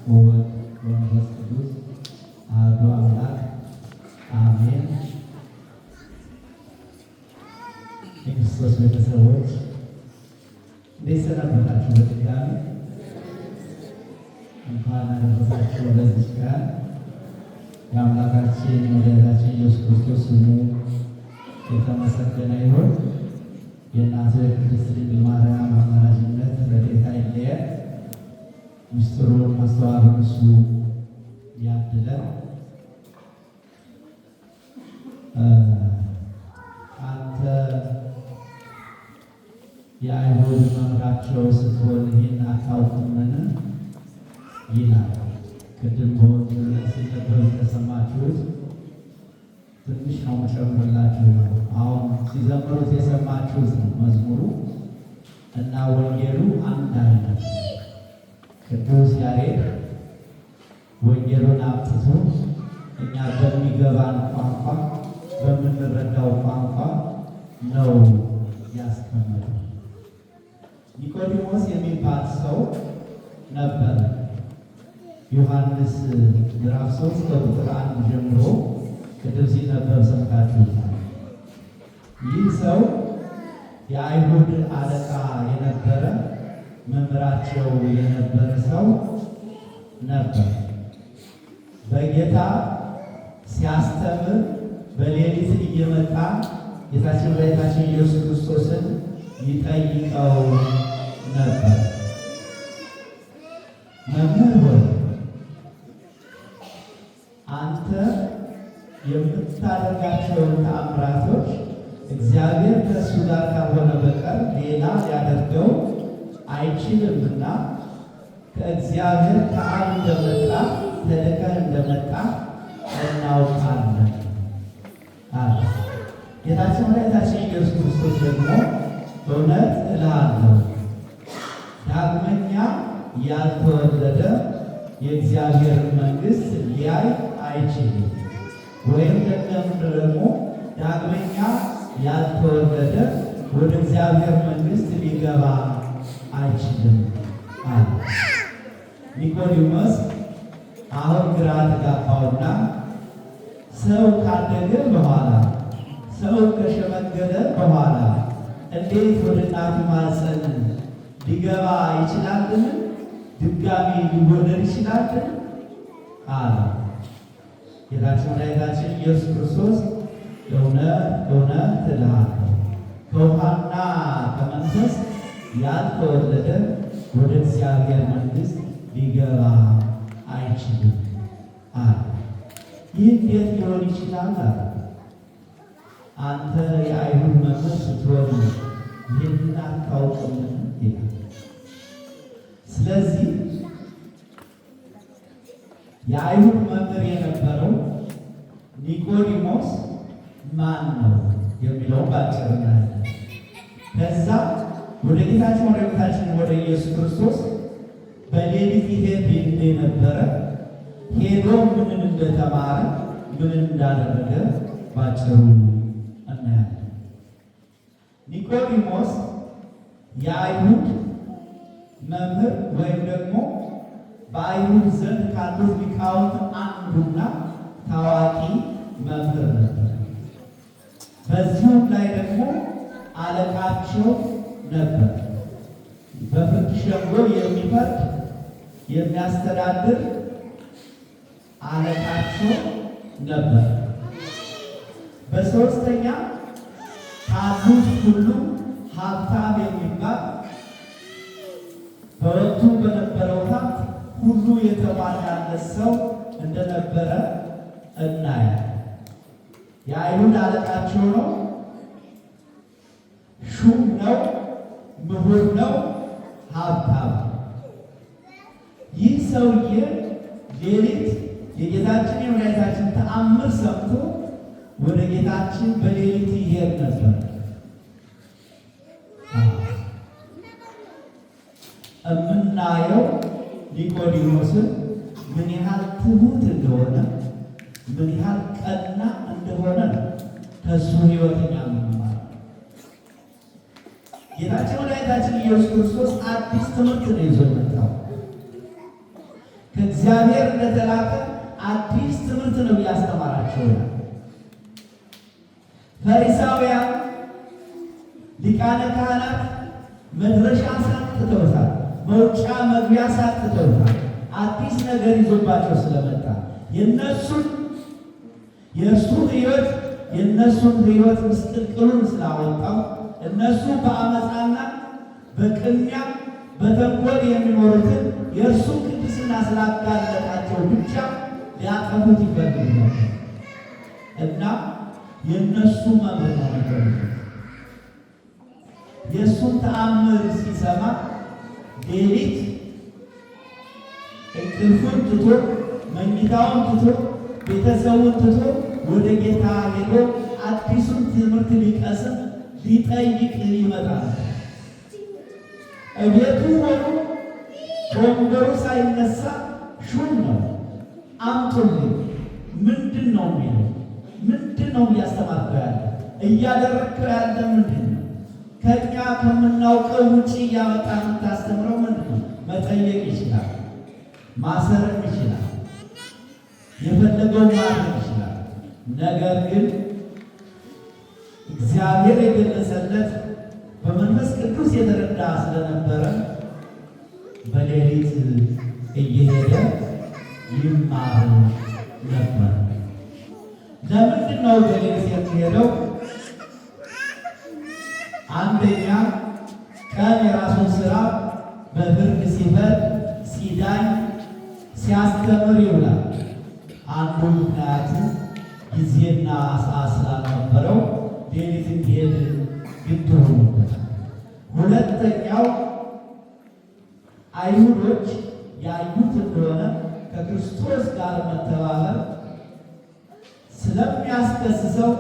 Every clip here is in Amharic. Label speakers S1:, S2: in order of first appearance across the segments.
S1: ወወልድ ወመንፈስ ቅዱስ አሐዱ አምላክ አሜን። የክርስቶስ ቤተሰቦች እንዴት ሰነበታችሁ? በድጋሚ እንኳን አደረሳችሁ ወደዚህ ቀን። የአምላካችን የመድኃኒታችን ኢየሱስ ክርስቶስ ስሙ የተመሰገነ ይሁን። የእናቱ የቅድስት ድንግል ማርያም አማላጅነት ረድኤታ አይለየን። ምስጢሩን ማስተዋሉን እሱ ያድለን። አንተ የአይሁድ መምህራቸው ስትሆን ይህን አታውቁምን? ይላል። ቅድም በወንጌል ላይ ሲነበብ እንደሰማችሁት ትንሽ ነው መጨመርላችሁ። አሁን ሲዘምሩት የሰማችሁት ነው መዝሙሩ እና ወንጌሉ አንድ አይነት። ቅዱስ ያሬድ ወንጌሉን አምጥቶ እኛ በሚገባን ቋንቋ በምንረዳው ቋንቋ ነው ያስቀመጠው። ኒቆዲሞስ የሚባል ሰው ነበር። ዮሐንስ ምዕራፍ 3 ከቁጥር 1 ጀምሮ ቅድም ሲነበብ ሰምታችሁታል። ይህ ሰው የአይሁድ አለቃ የነበረ መምህራቸው የነበረ ሰው ነበር። በጌታ ሲያስተምር በሌሊት እየመጣ ጌታችን መድኃኒታችን ኢየሱስ ክርስቶስን ይጠይቀው ነበር። መምህር ሆይ አንተ የምታደርጋቸውን ተአምራቶች እግዚአብሔር ከእሱ ጋር ካልሆነ በቀር ሌላ ሊያደርገው አይችልምና ከእግዚአብሔር ከአብ እንደመጣ ተልከህ እንደመጣ እናውቃለን አለ። ጌታችን መድኃኒታችን ኢየሱስ ክርስቶስ ደግሞ እውነት እልሃለሁ ዳግመኛ ያልተወለደ የእግዚአብሔር መንግሥት ሊያይ አይችልም፣ ወይም ደግሞ ዳግመኛ ያልተወለደ ወደ እግዚአብሔር መንግሥት ሊገባ አይችልም አለ። ኒቆዲሞስ አሁን ግራ ተጋባውና ሰው ካደገ በኋላ ሰው ከሸመገለ በኋላ እንዴት ወደ እናቱ ማኅፀን ሊገባ ይችላልን? ድጋሚ ሊወለድ ይችላልን? አለ። ጌታችን መድኃኒታችን ኢየሱስ ክርስቶስ እውነት እውነት እልሃለሁ ከውሃና ከመንፈስ ያልተወለደ ወደ እግዚአብሔር መንግሥት ሊገባ አይችልም አለ። ይህ እንዴት ሊሆን ይችላል አለ። አንተ የአይሁድ መምህር ስትሆን ይህንን አታውቅምን? ይላል። ስለዚህ የአይሁድ መምህር የነበረው ኒቆዲሞስ ማን ነው የሚለው ባጭር እናያለን። ከዛ ወደ ጌታችን ወደ ኢየሱስ ክርስቶስ በሌሊት ይሄድ እንደነበረ ሄዶ ምን እንደተማረ ምን እንዳደረገ ባጭሩ እናያለን። ኒቆዲሞስ የአይሁድ መምህር ወይም ደግሞ በአይሁድ ዘንድ ካሉት ሊቃውንት አንዱና ታዋቂ መምህር ነበር። በዚሁም ላይ ደግሞ አለቃቸው ነበር። በፍርድ ሸንጎ የሚፈርድ የሚያስተዳድር አለቃቸው ነበር። በሦስተኛ ካሉት ሁሉ ሀብታም የሚባል በወቅቱ በነበረው ሀብት ሁሉ የተሟላለት ሰው እንደነበረ እናያለን። የአይሁድ አለቃቸው ነው፣ ሹም ነው፣ ምሁር ነው፣ ሀብታም። ይህ ሰውዬ ሌሊት የጌታችን የመድኃኒታችን ተአምር ሰምቶ ወደ ጌታችን በሌሊት ይሄድ ነበር። የምናየው ኒቆዲሞስን ምን ያህል ትሁት እንደሆነ ምን ያህል ቀና እንደሆነ ከሱ ሕይወት እኛ የምንማረው ጌታችን መድኃኒታችን ኢየሱስ ክርስቶስ አዲስ ትምህርት ነው ይዞ መጣው። ከእግዚአብሔር እንደተላከ አዲስ ትምህርት ነው እያስተማራቸው። ፈሪሳውያን ሊቃነ ካህናት መድረሻ ሳትተውታል፣ መውጫ መግቢያ ሳትተውታል። አዲስ ነገር ይዞባቸው ስለመጣ የእርሱን ሕይወት ምስቅልቅሉን ስላወጣው እነሱ በአመፃና በቅሚያ በተንኮል የሚኖሩትን የእርሱ ቅድስና ስላጋለጣቸው ብቻ ሊያጠፉት ይፈልጉ ነበር እና የእነሱ መምህር ነበር። የእሱን ተአምር ሲሰማ ሌሊት እንቅልፉን ትቶ መኝታውን ትቶ ቤተሰቡን ትቶ ወደ ጌታ ሄዶ አዲሱን ትምህርት ሊቀስም ሊጠይቅ ይመጣል። እቤቱ ሆኖ ወንበሩ ሳይነሳ ሹም ነው አምጡልኝ። ምንድን ነው የሚለው? ምንድን ነው እያስተማርከው ያለ? እያደረግከው ያለ ምንድን ነው? ከእኛ ከምናውቀው ውጭ እያመጣ የምታስተምረው ምንድን ነው? መጠየቅ ይችላል፣ ማሰርም ይችላል፣ የፈለገውን ማድረግ ይችላል። ነገር ግን እግዚአብሔር የገለጸለት በመንፈስ ቅዱስ የተረዳ ስለነበረ በሌሊት እየሄደ ይማር ነበር። ለምንድን ነው በሌሊት የሚሄደው? አንደኛ ቀን የራሱን ስራ በፍርድ ሲፈርድ፣ ሲዳኝ፣ ሲያስተምር ይውላል። አንዱ ምክንያቱ ጊዜና ሰዓት ስላልነበረው ሌሊት እንዲሄድ ግድ ሆኖበታል። ሁለተኛው አይሁዶች ያዩት እንደሆነ ከክርስቶስ ጋር መተባበር ስለሚያስከስሰው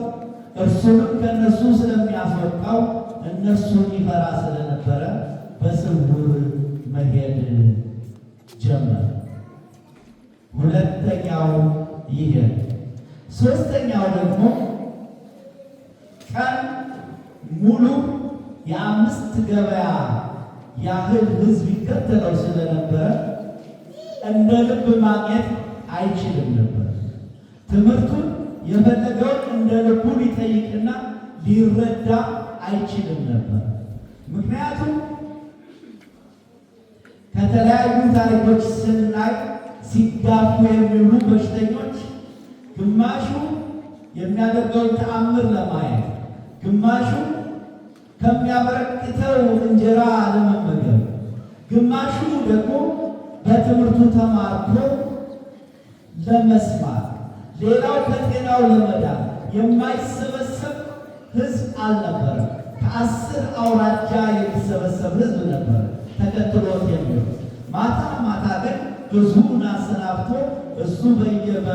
S1: እርሱንም ከእነሱ ስለሚያስወጣው እነሱን ይፈራ ስለነበረ በስውር መሄድ ጀመረ። ሁለተኛው ይሄ። ሶስተኛው ደግሞ ቀን ሙሉ የአምስት ገበያ ያህል ሕዝብ ይከተለው ስለነበረ እንደ ልብ ማግኘት አይችልም ነበር። ትምህርቱን የፈለገውን እንደ ልቡ ሊጠይቅና ሊረዳ አይችልም ነበር። ምክንያቱም ከተለያዩ ታሪኮች ስናይ ሲጋፉ የሚውሉ በሽተኞች ግማሹ የሚያደርገውን ተአምር ለማየት፣ ግማሹ ከሚያበረክተው እንጀራ ለመመገብ፣ ግማሹ ደግሞ በትምህርቱ ተማርኮ ለመስማት፣ ሌላው ከጤናው ለመዳን የማይሰበሰብ ሕዝብ አልነበረም። ከ10 አውራጃ የሚሰበሰብ ሕዝብ ነበር ተከትሎት የሚሆን። ማታ ማታ ግን ሕዝቡን አሰናብቶ እሱ በደብረ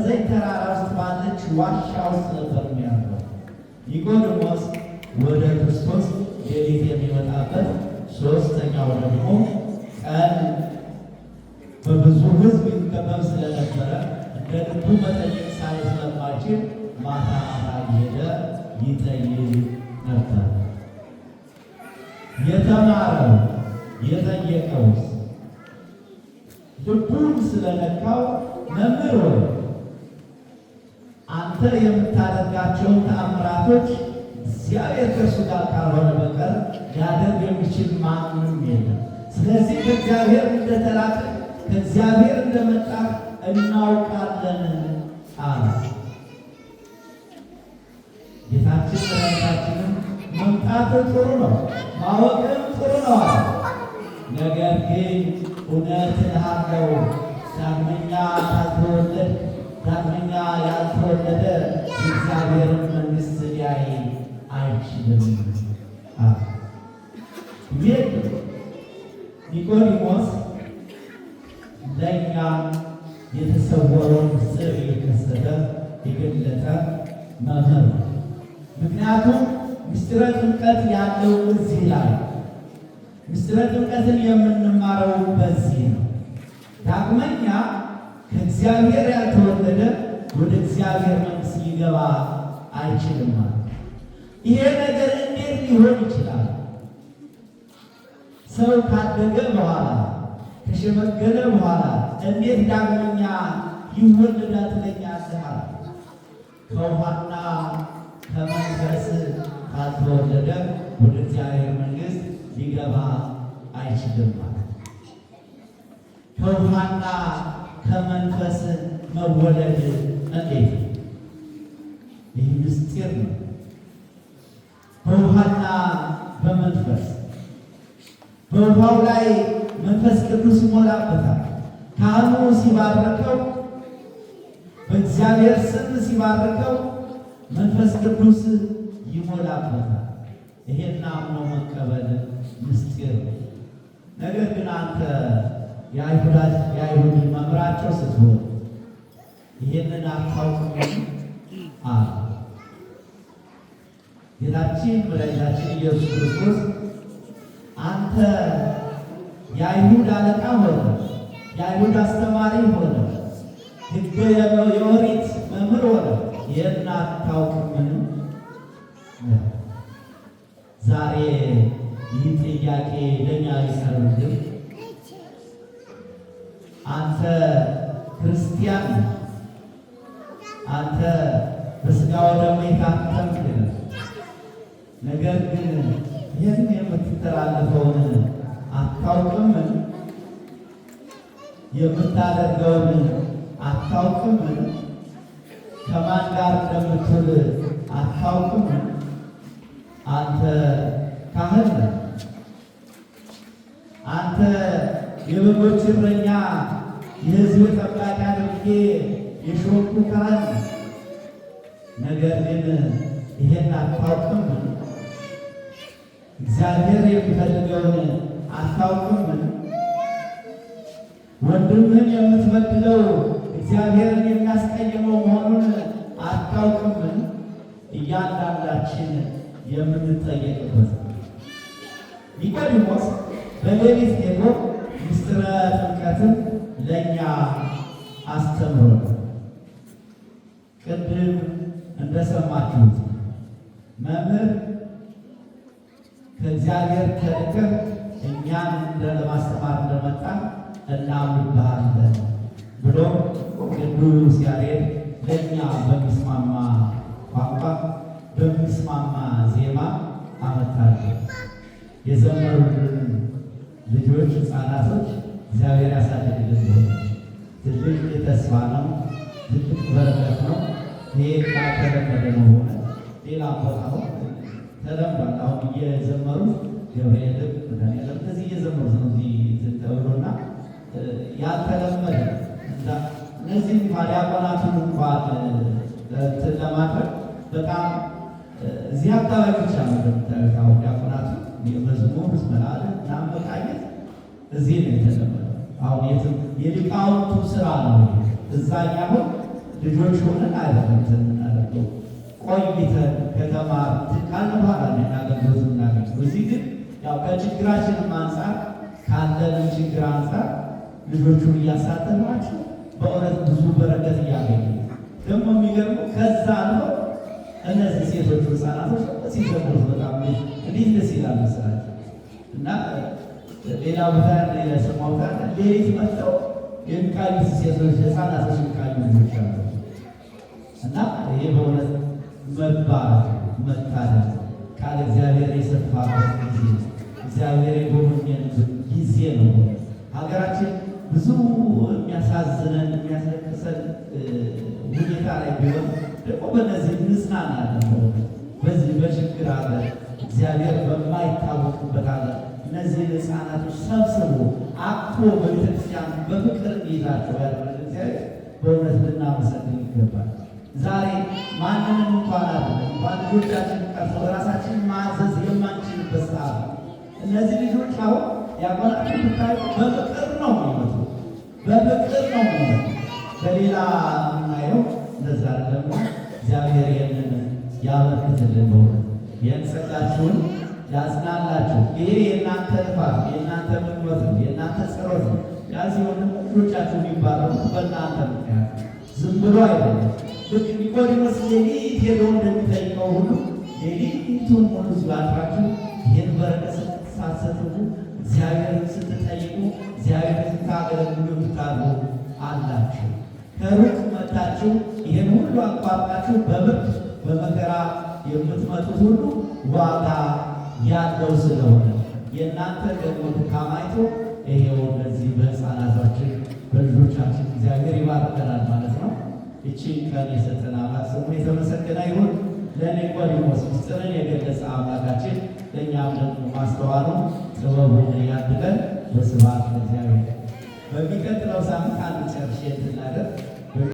S1: ዘይት ተራራ ውስጥ ባለች ዋሻ ውስጥ ነበር የሚያለው። ኒቆዲሞስ ወደ ክርስቶስ ሌሊት የሚመጣበት፣ ሶስተኛው ደግሞ ቀን በብዙ ሕዝብ ይከበብ ስለነበረ እንደ ልቡ መጠየቅ ስለማይችል ማታ ማታ እየሄደ ይጠይቅ ነበር። የተማረው የጠየቀው ልቡን ስለነካው መምህር ሆይ አንተ የምታደርጋቸውን ተአምራቶች እግዚአብሔር ከእርሱ ጋር ካልሆነ በቀር ሊያደርግ የሚችል ማንም የለም። ስለዚህ ከእግዚአብሔር እንደተላከ ከእግዚአብሔር እንደመጣ እናውቃለን አለ። ጌታችን መድኃኒታችንም መምጣት ጥሩ ነው፣ ማወቅም ጥሩ ነው አለ። ነገር ግን እውነት እልሃለሁ ዳግመኛ ያልተወለደ የእግዚአብሔርን መንግሥት ሊያይ አይችልም አለ። ይህ ኒቆዲሞስ ለእኛ የተሰወረውን ምስጢር የከሰተ የገለጠ መምህር ነው። ምክንያቱም ምስጢረ ጥምቀት ያለው እዚህ ላይ፣ ምስጢረ ጥምቀትን የምንማረው በዚህ ነው። ዳግመኛ ከእግዚአብሔር ያልተወለደ ወደ እግዚአብሔር መንግሥት ሊገባ አይችልም ማለት። ይሄ ነገር እንዴት ሊሆን ይችላል? ሰው ካደገ በኋላ ከሸመገለ በኋላ እንዴት ዳግመኛ ይወለዳል ትለኛለህ? ከውሃና ከመንፈስ ካልተወለደ ወደ እግዚአብሔር መንግሥት ሊገባ አይችልም ማለት። ከውሃና ከመንፈስ መወለድ እንዴት? ይህ ምስጢር ነው። በውሃና በመንፈስ በውሃው ላይ መንፈስ ቅዱስ ይሞላበታል። ካህኑ ሲባርከው በእግዚአብሔር ስም ሲባርከው መንፈስ ቅዱስ ይሞላበታል። ይሄን አምኖ መቀበል ምስጢር ነው። ነገር ግን አንተ የአይሁድ መምህራቸው ስትሆን ይሄንን አታውቅም አለ። ጌታችን መድኃኒታችን ኢየሱስ ክርስቶስ አንተ የአይሁድ አለቃ ሆነ፣ የአይሁድ አስተማሪ ሆነ፣ ሕገ የኦሪት መምህር ሆነ፣ ይህን አታውቅምን? ዛሬ ይህ ጥያቄ ለእኛ ሊቀርብልን፣ አንተ ክርስቲያን፣ አንተ በሥጋ ወደሙ የታተምክ ነህ። ነገር ግን ይህን የምትተላለፈውን አታውቅምን? የምታደርገውን አታውቅምን? ከማን ጋር እንደምትውል አታውቅምን? አንተ ካህን ነህ። አንተ የበጎች እረኛ፣ የሕዝብ ጠባቂ አድርጌ የሾምኩ ካህን ነህ። ነገር ግን ይሄን አታውቅምን? እግዚአብሔር የሚፈልገውን አታውቅምን? ወንድምህን የምትበድለው እግዚአብሔርን የሚያስቀይመው መሆኑን አታውቅምን? እያንዳንዳችን የምንጠየቅበት ኒቆዲሞስ በሌሊት ሄዶ ምስጢረ ጥምቀትን ለእኛ አስተምሮ ቅድም እንደሰማችሁት መምህር ከእግዚአብሔር ተልከህ እኛን ለማስተማር እንደመጣ እናምንብሃለን ብሎ ቅዱስ ያሬድ ለእኛ በሚስማማ ቋንቋ በሚስማማ ዜማ አመጣልን። የዘመሩልን ልጆች ሕፃናቶች እግዚአብሔር ያሳድግልን። ትልቅ ተስፋ ነው፣ ትልቅ በረከት ነው። ይሄ ካልተለመደ ነው። ሆነ ሌላ ቦታ ተለምዷል። አሁን እየዘመሩ ገብርኤልም መድኃኒዓለም እንደዚህ እየዘመሩ ነው እዚህ ተብሎና ያልተለመደ እነዚህ ዲያቆናቱን እንኳን እንትን ለማድረግ በጣም እዚህ አካባቢ ብቻ ነው እንደምታዩት። አሁን ዲያቆናቱ የመዝሙር ስመላለ እና መቃኘት እዚህ ነው የተለመደው። አሁን የትም የሊቃውንቱ ስራ ነው። እዛኛ አሁን ልጆች ሆነን አይደለም የምናደርገው ቆይተን ከተማር ካለ በኋላ ነው አገልግሎት እናገኘው። እዚህ ግን ያው ከችግራችንም አንጻር ካለንም ችግር አንጻር ልጆቹን እያሳተፏቸው በእውነት ብዙ በረከት እያገኙ ደግሞ የሚገርመው ከዛ ነው። እነዚህ ሴቶቹ ሕፃናቶች ሲዘምሩት በጣም እንዴት ደስ ይላል መሰላቸው። እና ሌላ ቦታ የሰማሁት ሌሊት መጥተው የሚቃኙት ሴቶች ሕፃናቶች የሚቃኙ ልጆች አሉ። እና ይሄ በእውነት መባረክ መታደል ቃል እግዚአብሔር የሰፋበት ጊዜ እግዚአብሔር የጎበኘን ጊዜ ነው። ሀገራችን ብዙ የሚያሳዝነን የሚያስለቅሰን ሁኔታ ላይ ቢሆን ደግሞ በእነዚህ እንጽናናለን። በዚህ በችግር አለ እግዚአብሔር በማይታወቅበት አለ እነዚህን ሕፃናቶች ሰብስቦ አቅፎ በቤተክርስቲያን በፍቅር ይዛቸው ያደረገ እግዚአብሔር በእውነት ልናመሰግን ይገባል። ዛሬ ማንንም እንኳን አለ እንኳን ልጆቻችን ቀርቶ በራሳችን ማዘዝ የማንችልበት ሰዓት እነዚህ ልጆች አሁን ያቆናቸው ብታዩ በፍቅር ነው የሚመጡ፣ በፍቅር ነው የሚመጡ። በሌላ የምናየው እንደዛ ደግሞ እግዚአብሔር ይህንን ያበርክትልን። በእውነት ይህን ጸጋችሁን ያጽናላችሁ። ይሄ የእናንተ ልፋት የእናንተ ምኞት ነው፣ የእናንተ ጸሎት ነው። ያዚህ ሆነ ልጆቻችሁ የሚባረሩ በእናንተ ምክንያት ዝም ብሎ አይደለም። ልክ ኒቆዲሞስ ሌሊት ሄዶ እንደሚጠይቀው ሁሉ ሌሊቱን ሙሉ ስላድራችሁ ይህን በረከት ሳትሰጡ እግዚአብሔርን ስትጠይቁ እግዚአብሔርን ስታገለግሉ የምታድሩ አላችሁ። ከሩቅ መጥታችሁ ይህን ሁሉ አቋርጣችሁ በብርድ በመከራ የምትመጡት ሁሉ ዋጋ ያለው ስለሆነ የእናንተ ደግሞ ድካም አይቶ ይሄው እነዚህ በሕፃናታችን በልጆቻችን እግዚአብሔር ይባርከናል ማለት ነው። እቺን ቀን የሰጠን አምላክ ስሙ የተመሰገነ ይሁን። ለኒቆዲሞስ ምስጢርን የገለጸ አምላካችን ለእኛም ደግሞ ማስተዋሉ ጥበቡን ያድለን። በስብሐት ለእግዚአብሔር። በሚቀጥለው ሳምንት አንድ ጨርሼ እንድናደርግ